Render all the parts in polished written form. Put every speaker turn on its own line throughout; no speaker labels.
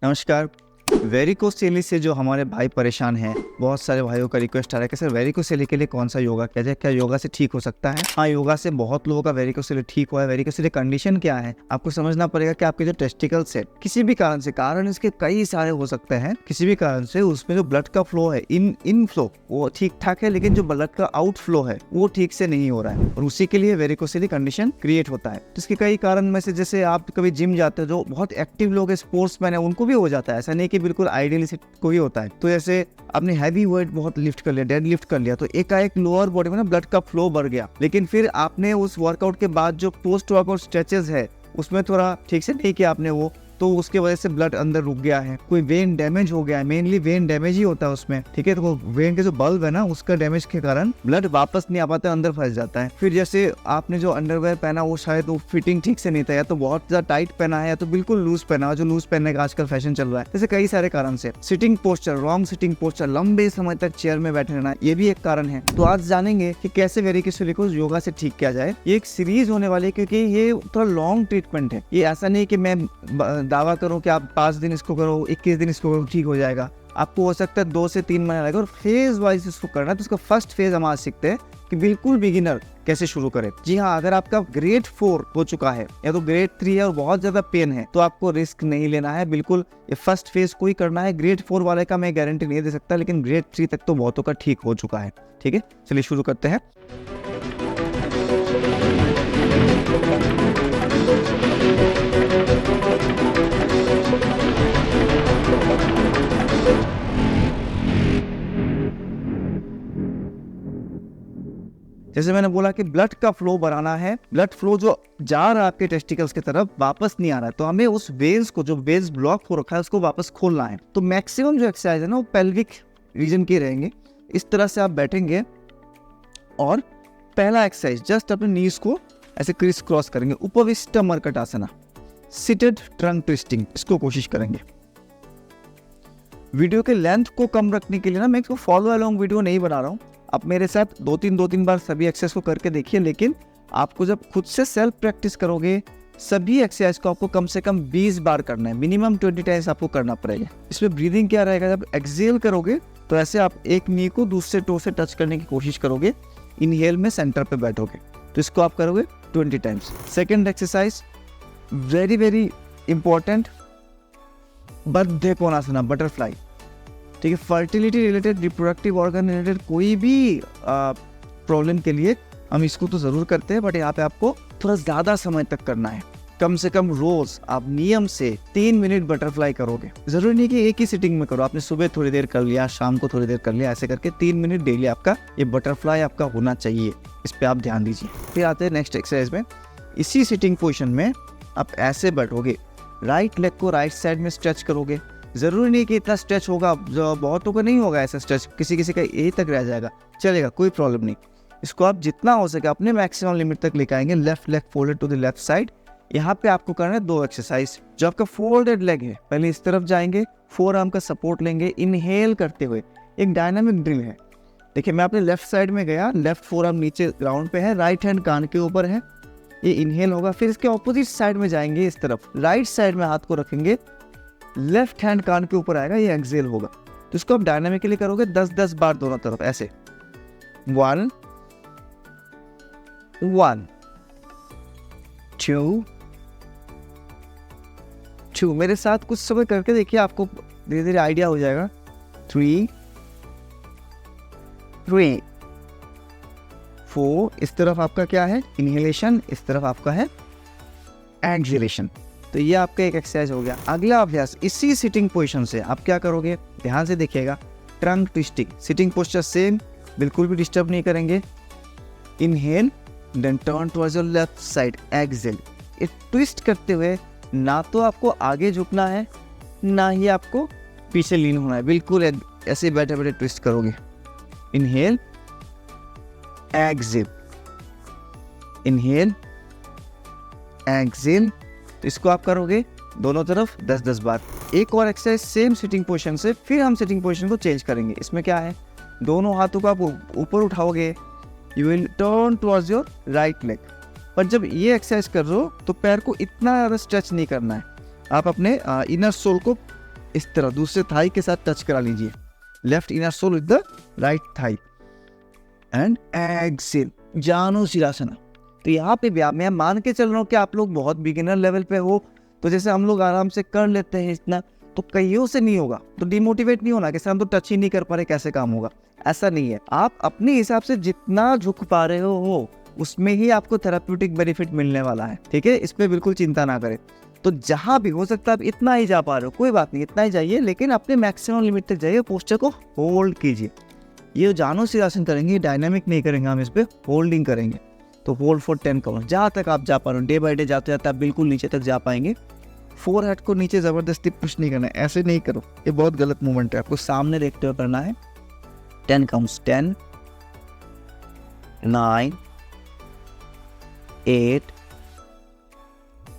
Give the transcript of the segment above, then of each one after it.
नमस्कार। वेरिकोसेली से जो हमारे भाई परेशान हैं, बहुत सारे भाइयों का रिक्वेस्ट आ रहा है कि सर वेरिकोसेली के लिए कौन सा योगा किया जाए, क्या योगा से ठीक हो सकता है? हाँ, योगा से बहुत लोगों का वेरिकोसेली ठीक हुआ है। वेरिकोसेली कंडीशन क्या है, आपको समझना पड़ेगा कि आपके जो टेस्टिकल्स है किसी भी कारण से, कारण इसके कई सारे हो सकते हैं, किसी भी कारण से उसमें जो ब्लड का फ्लो है, इन फ्लो वो ठीक ठाक है, लेकिन जो ब्लड का आउट फ्लो है वो ठीक से नहीं हो रहा है, और उसी के लिए वेरिकोसेली कंडीशन क्रिएट होता है। तो इसके कई कारण में से, जैसे आप कभी जिम जाते हो, जो बहुत एक्टिव लोग है, स्पोर्ट्समैन है, उनको भी हो जाता है, ऐसा नहीं कि बिल्कुल आइडियली को ही होता है। तो जैसे आपने हैवी वेट बहुत लिफ्ट कर लिया, डेड लिफ्ट कर लिया, तो एकाएक लोअर बॉडी में ना ब्लड का फ्लो बढ़ गया, लेकिन फिर आपने उस वर्कआउट के बाद जो पोस्ट वर्कआउट स्ट्रेचेस है उसमें थोड़ा ठीक से नहीं किया आपने वो, तो उसके वजह से ब्लड अंदर रुक गया है, कोई वेन डैमेज हो गया है, मेनली वेन डैमेज ही होता है उसमें, ठीक है। तो वेन के जो बल्ब है ना, उसका डैमेज के कारण ब्लड वापस नहीं आ पाता, अंदर फंस जाता है। फिर जैसे आपने जो अंडरवेयर पहना वो शायद वो फिटिंग ठीक से नहीं था, या तो बहुत ज्यादा टाइट पहना है या तो बिल्कुल लूज पहना है, जो लूज पहनने का आजकल फैशन चल रहा है। जैसे कई सारे कारण से sitting posture, wrong sitting posture, लंबे समय तक चेयर में बैठे रहना, ये भी एक कारण है। तो आज जानेंगे कि कैसे वेरिकोसेली को योगा से ठीक किया जाए। ये एक सीरीज होने वाली है, क्योंकि ये थोड़ा लॉन्ग ट्रीटमेंट है। ये ऐसा नहीं कि मैं दावा करूं कि आप 5 दिन इसको करो, 21 दिन इसको करो, ठीक हो जाएगा। आपको हो सकता है 2 से 3 महीने लगेगा, और फेज वाइज इसको करना है। तो उसका फर्स्ट फेज हम आज सीखते हैं कि बिल्कुल बिगिनर कैसे शुरू करें। जी हाँ, अगर आपका ग्रेड 4 हो चुका है या तो ग्रेड 3 है और बहुत ज्यादा पेन है, तो आपको रिस्क नहीं लेना है, बिल्कुल ये फर्स्ट फेज को ही करना है। ग्रेड 4 वाले का मैं गारंटी नहीं दे सकता, लेकिन ग्रेड 3 तक तो बहुतों का ठीक हो चुका है। ठीक है, चलिए शुरू करते हैं। जैसे मैंने बोला कि ब्लड का फ्लो बढ़ाना है, ब्लड फ्लो जो जा रहा है आपके टेस्टिकल्स की तरफ वापस नहीं आ रहा है, तो हमें उस वेन्स को, जो वेन्स ब्लॉक हो रखा है, उसको वापस खोलना है। तो मैक्सिमम जो एक्सरसाइज है ना वो पेल्विक रीजन के रहेंगे। इस तरह से आप बैठेंगे और पहला एक्सरसाइज जस्ट अपने नीज को ऐसे क्रिस क्रॉस करेंगे, उपविष्ट मर्कटासना, सिटेड ट्रंक ट्विस्टिंग, इसको कोशिश करेंगे। वीडियो के लेंथ को कम रखने के लिए ना मैं इसको फॉलो अलोंग वीडियो नहीं बना रहा हूँ। आप मेरे साथ 2-3 बार सभी एक्सरसाइज को करके देखिए, लेकिन आपको जब खुद से सेल्फ प्रैक्टिस करोगे, सभी एक्सरसाइज को आपको कम से कम 20 बार करना है, मिनिमम 20 टाइम्स आपको करना पड़ेगा। इसमें ब्रीदिंग क्या रहेगा, जब एक्सहेल करोगे तो ऐसे आप एक नी को दूसरे टो से टच करने की कोशिश करोगे, इनहेल में सेंटर पे बैठोगे, तो इसको आप करोगे 20 times. Second exercise very very important, Baddha Konasana, butterfly, ठीक है। Fertility related, reproductive organ related कोई भी प्रॉब्लम के लिए हम इसको तो ज़रूर करते हैं, बट यहाँ पे आपको थोड़ा ज़्यादा समय तक करना है। कम से कम रोज़ आप नियम से 3 मिनट बटरफ्लाई करोगे। ज़रूरी नहीं कि एक ही सिटिंग में करो, आपने सुबह थोड़ी देर कर लिया, शाम को थोड़ी देर कर लिया, ऐसे करके 3 मिनट डेली आपका ये बटरफ्लाई आपका होना चाहिए। इस पर आप ध्यान दीजिए। फिर आते हैं नेक्स्ट एक्सरसाइज में। इसी सिटिंग पोजिशन में आप ऐसे बैठोगे, राइट लेग को राइट साइड में स्ट्रेच करोगे। जरूरी नहीं कि इतना स्ट्रेच होगा, जो बहुतों का नहीं होगा ऐसा स्ट्रेच, किसी किसी का यही तक रह जाएगा, चलेगा, कोई प्रॉब्लम नहीं। इसको आप जितना हो सके अपने मैक्सिमम लिमिट तक लेकर आएंगे। Left leg folded to the left side. यहाँ पे आपको करना है 2 एक्सरसाइज। जो आपका फोल्डेड लेग है, पहले इस तरफ जाएंगे, फोर आर्म का सपोर्ट लेंगे, इनहेल करते हुए। एक डायनामिक ड्रिल है, देखिए मैं अपने लेफ्ट साइड में गया, लेफ्ट फोर आर्म नीचे ग्राउंड पे है, राइट हैंड कान के ऊपर है, ये इनहेल होगा। फिर इसके ऑपोजिट साइड में जाएंगे, इस तरफ राइट साइड में हाथ को रखेंगे, लेफ्ट हैंड कान के ऊपर आएगा, ये एक्सहेल होगा। तो इसको आप डायनामिकली करोगे 10-10 बार दोनों तरफ, ऐसे 1 1 2 2। मेरे साथ कुछ समय करके देखिए, आपको धीरे धीरे आइडिया हो जाएगा। 3 3 4। इस तरफ आपका क्या है, इनहेलेशन, इस तरफ आपका है एक्सहेलेशन। तो ये आपका एक एक्सरसाइज हो गया। अगला अभ्यास इसी सिटिंग पोजीशन से आप क्या करोगे, ध्यान से देखिएगा, trunk twisting. Sitting posture same, बिल्कुल भी डिस्टर्ब नहीं करेंगे। Inhale, then turn towards your left side, exhale. ये ट्विस्ट करते हुए ना तो आपको आगे झुकना है, ना ही आपको पीछे लीन होना है, बिल्कुल ऐसे बैठे बैठे ट्विस्ट करोगे। Inhale, exhale, inhale, exhale. तो इसको आप करोगे दोनों तरफ 10-10 बार। एक और एक्सरसाइज सेम सिटिंग पोजीशन से, फिर हम सिटिंग पोजीशन को चेंज करेंगे। इसमें क्या है, दोनों हाथों को आप ऊपर उठाओगे, you will turn towards your right leg. पर जब ये एक्सरसाइज कर रहे हो तो पैर को इतना ज़्यादा स्ट्रेच नहीं करना है। आप अपने इनर सोल को इस तरह दूसरे थाई के साथ टच करा लीजिए, left inner sole with the right thigh and exhale, जानु शीर्षासन। तो यहाँ पे भी आप, मैं मान के चल रहा हूँ कि आप लोग बहुत बिगिनर लेवल पे हो, तो जैसे हम लोग आराम से कर लेते हैं इतना, तो कईयों से नहीं होगा, तो डिमोटिवेट नहीं होना कि सर हम तो टच ही नहीं कर पा रहे, कैसे काम होगा। ऐसा नहीं है, आप अपने हिसाब से जितना झुक पा रहे हो उसमें ही आपको थेराप्यूटिक बेनिफिट मिलने वाला है, ठीक है। इस पे बिल्कुल चिंता ना करें। तो जहां भी हो सकता है आप इतना ही जा पा रहे हो, कोई बात नहीं, इतना ही जाइए, लेकिन अपने मैक्सिमम लिमिट तक जाइए, पोस्चर को होल्ड कीजिए। ये जानो शीर्षासन करेंगे, डायनामिक नहीं करेंगे, हम इस पे होल्डिंग करेंगे। तो होल्ड फॉर 10 काउंट, जहाँ तक आप जा पा रहे हो, डे बाय डे जाते जाते आप बिल्कुल नीचे तक जा पाएंगे। फोरहेड को नीचे जबरदस्ती पुश नहीं करना है, ऐसे नहीं करो, ये बहुत गलत मूवमेंट है, आपको सामने देखते हुए करना है। 10 काउंट्स, 10 9 8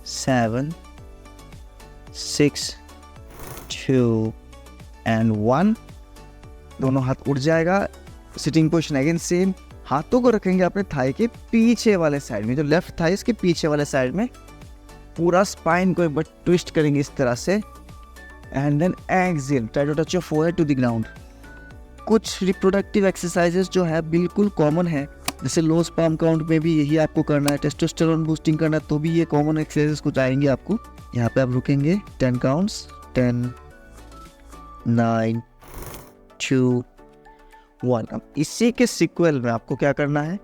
7 6 2 एंड 1। दोनों हाथ उठ जाएगा, सिटिंग पोजीशन अगेन सेम। हाथों को रखेंगे अपने थाई के पीछे वाले साइड में, जो लेफ्ट थाई इसके पीछे वाले साइड में, पूरा स्पाइन को एक बार ट्विस्ट करेंगे इस तरह से and then exhale, try to touch your forehead to the ground. कुछ रिप्रोडक्टिव एक्सरसाइजेस जो है बिल्कुल कॉमन है, जैसे लो स्पर्म काउंट में भी यही आपको करना है, टेस्टोस्टेरोन बूस्टिंग करना है, तो भी ये कॉमन एक्सरसाइजेस कुछ आएंगे आपको। यहाँ पे आप रुकेंगे, 10 काउंट्स, 10 9 2 1। अब इसी के सीक्वल में आपको क्या करना है,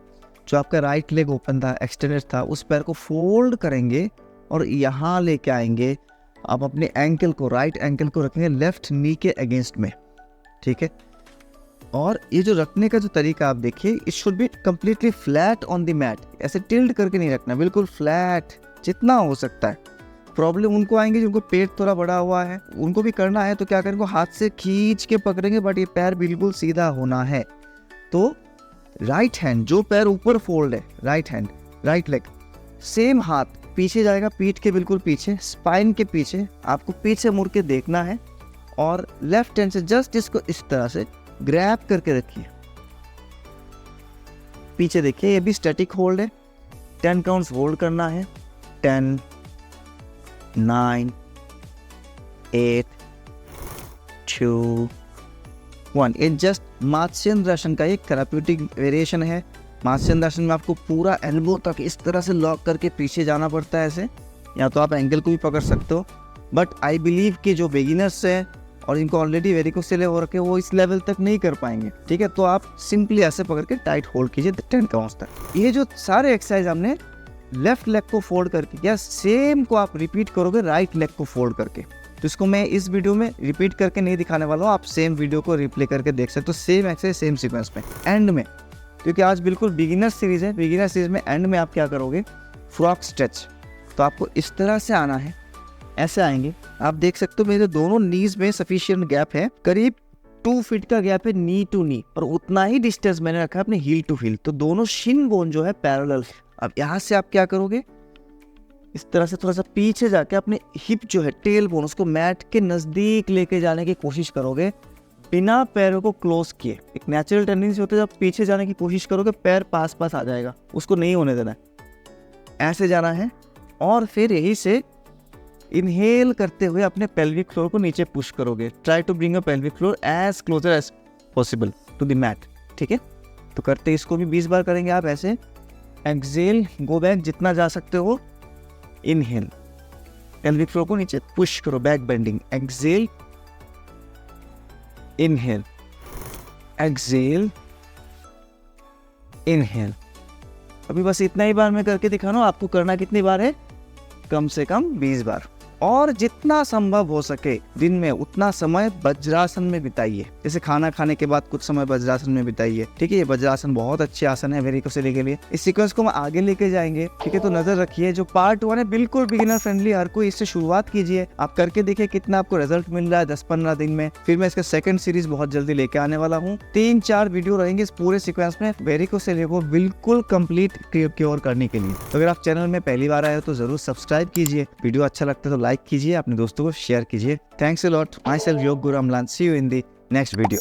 जो आपका राइट लेग ओपन था, एक्सटेंडेड था, उस पैर को फोल्ड करेंगे और यहाँ लेके आएंगे। आप अपने एंकल को, राइट एंकल को रखेंगे लेफ्ट नी के अगेंस्ट में, ठीक है। और ये जो रखने का जो तरीका आप देखिए, it should be completely flat on the mat, ऐसे टिल्ट करके नहीं रखना, बिल्कुल फ्लैट जितना हो सकता है। प्रॉब्लम उनको आएंगे जिनको पेट थोड़ा बड़ा हुआ है, उनको भी करना है तो क्या करेंगे, हाथ से खींच के पकड़ेंगे, बट ये पैर बिल्कुल सीधा होना है। तो राइट हैंड, जो पैर ऊपर फोल्ड है, right hand, right leg, same हाथ पीछे जाएगा, पीठ के बिल्कुल पीछे, स्पाइन के पीछे, आपको पीछे मुड़ के देखना है और लेफ्ट हैंड से जस्ट इसको इस तरह से ग्रैब करके रखिए, पीछे देखिए, ये भी स्टैटिक होल्ड है। 10 काउंट्स होल्ड करना है, 10 9 8 2 1। ये जस्ट मात्स्येंद्रासन का एक थेराप्यूटिक वेरिएशन है। मात्स्येंद्रासन में आपको पूरा एल्बो तक इस तरह से लॉक करके पीछे जाना पड़ता है ऐसे, या तो आप एंगल को भी पकड़ सकते हो, बट आई बिलीव कि जो बिगिनर्स है और इनको ऑलरेडी वेरिकोसिल हो रखे, वो इस लेवल तक नहीं कर पाएंगे, ठीक है। तो आप सिंपली ऐसे पकड़ के टाइट होल्ड कीजिए 10 काउंट्स तक। ये जो सारे एक्सरसाइज हमने लेफ्ट लेग को फोल्ड करके किया, सेम को आप रिपीट करोगे राइट लेग को फोल्ड करके। तो इसको मैं इस वीडियो में रिपीट करके नहीं दिखाने वाला हूँ, आप सेम वीडियो को रिप्ले करके देख सकते हो, सेम एक्सरसाइज सेम सीक्वेंस में। एंड में, क्योंकि आज बिल्कुल बिगिनर सीरीज है, बिगिनर सीरीज में एंड में आप क्या करोगे, फ्रॉक स्ट्रेच। तो आपको इस तरह से आना है, ऐसे आएंगे, आप देख सकते हो मेरे दोनों नीज में सफिशिएंट गैप है, करीब 2 फीट का गैप है नी टू नी, और उतना ही डिस्टेंस मैंने रखा है अपने हील टू हील। तो दोनों शिन बोन जो है पैरेलल। अब यहाँ से आप क्या करोगे, इस तरह से थोड़ा सा पीछे जाके अपने हिप जो है, टेल बोन, उसको मैट के नज़दीक लेके जाने की कोशिश करोगे, बिना पैरों को क्लोज किए। एक नेचुरल टेंडेंसी होता है, जब पीछे जाने की कोशिश करोगे पैर पास पास आ जाएगा, उसको नहीं होने देना है, ऐसे जाना है। और फिर यही से इनहेल करते हुए अपने पेल्विक फ्लोर को नीचे पुश करोगे। Try to bring a pelvic floor as closer as possible to the mat, ठीक है। तो करते इसको भी 20 बार करेंगे आप ऐसे। एक्सहेल, गो बैक जितना जा सकते हो, इनहेल, पेल्विक फ्लोर को नीचे पुश करो, back bending, exhale, inhale, exhale, inhale. अभी बस इतना ही बार मैं करके दिखा रहा हूं, आपको करना कितनी बार है, कम से कम 20 बार। और जितना संभव हो सके दिन में उतना समय वज्रासन में बिताइए। जैसे खाना खाने के बाद कुछ समय वज्रासन में बिताइए, ठीक है। ये वज्रासन बहुत अच्छे आसन है वेरिकोसिल के लिए। इस सीक्वेंस को हम आगे लेके जाएंगे, ठीक है। तो नजर रखिए, जो पार्ट 1 है बिल्कुल बिगिनर फ्रेंडली, हर कोई इससे शुरुआत कीजिए, आप करके देखिए कितना आपको रिजल्ट मिल रहा है 10-15 दिन में। फिर मैं इसका सेकंड सीरीज बहुत जल्दी लेके आने वाला हूँ। 3-4 वीडियो रहेंगे इस पूरे सीक्वेंस में वेरिकोसिल को बिल्कुल कंप्लीट क्योर करने के लिए। तो अगर आप चैनल में पहली बार आए हो तो जरूर सब्सक्राइब कीजिए, वीडियो अच्छा लगता है तो लाइक कीजिए, अपने दोस्तों को शेयर कीजिए। Thanks a lot. Myself yoga guru Amlan. See you in the next video.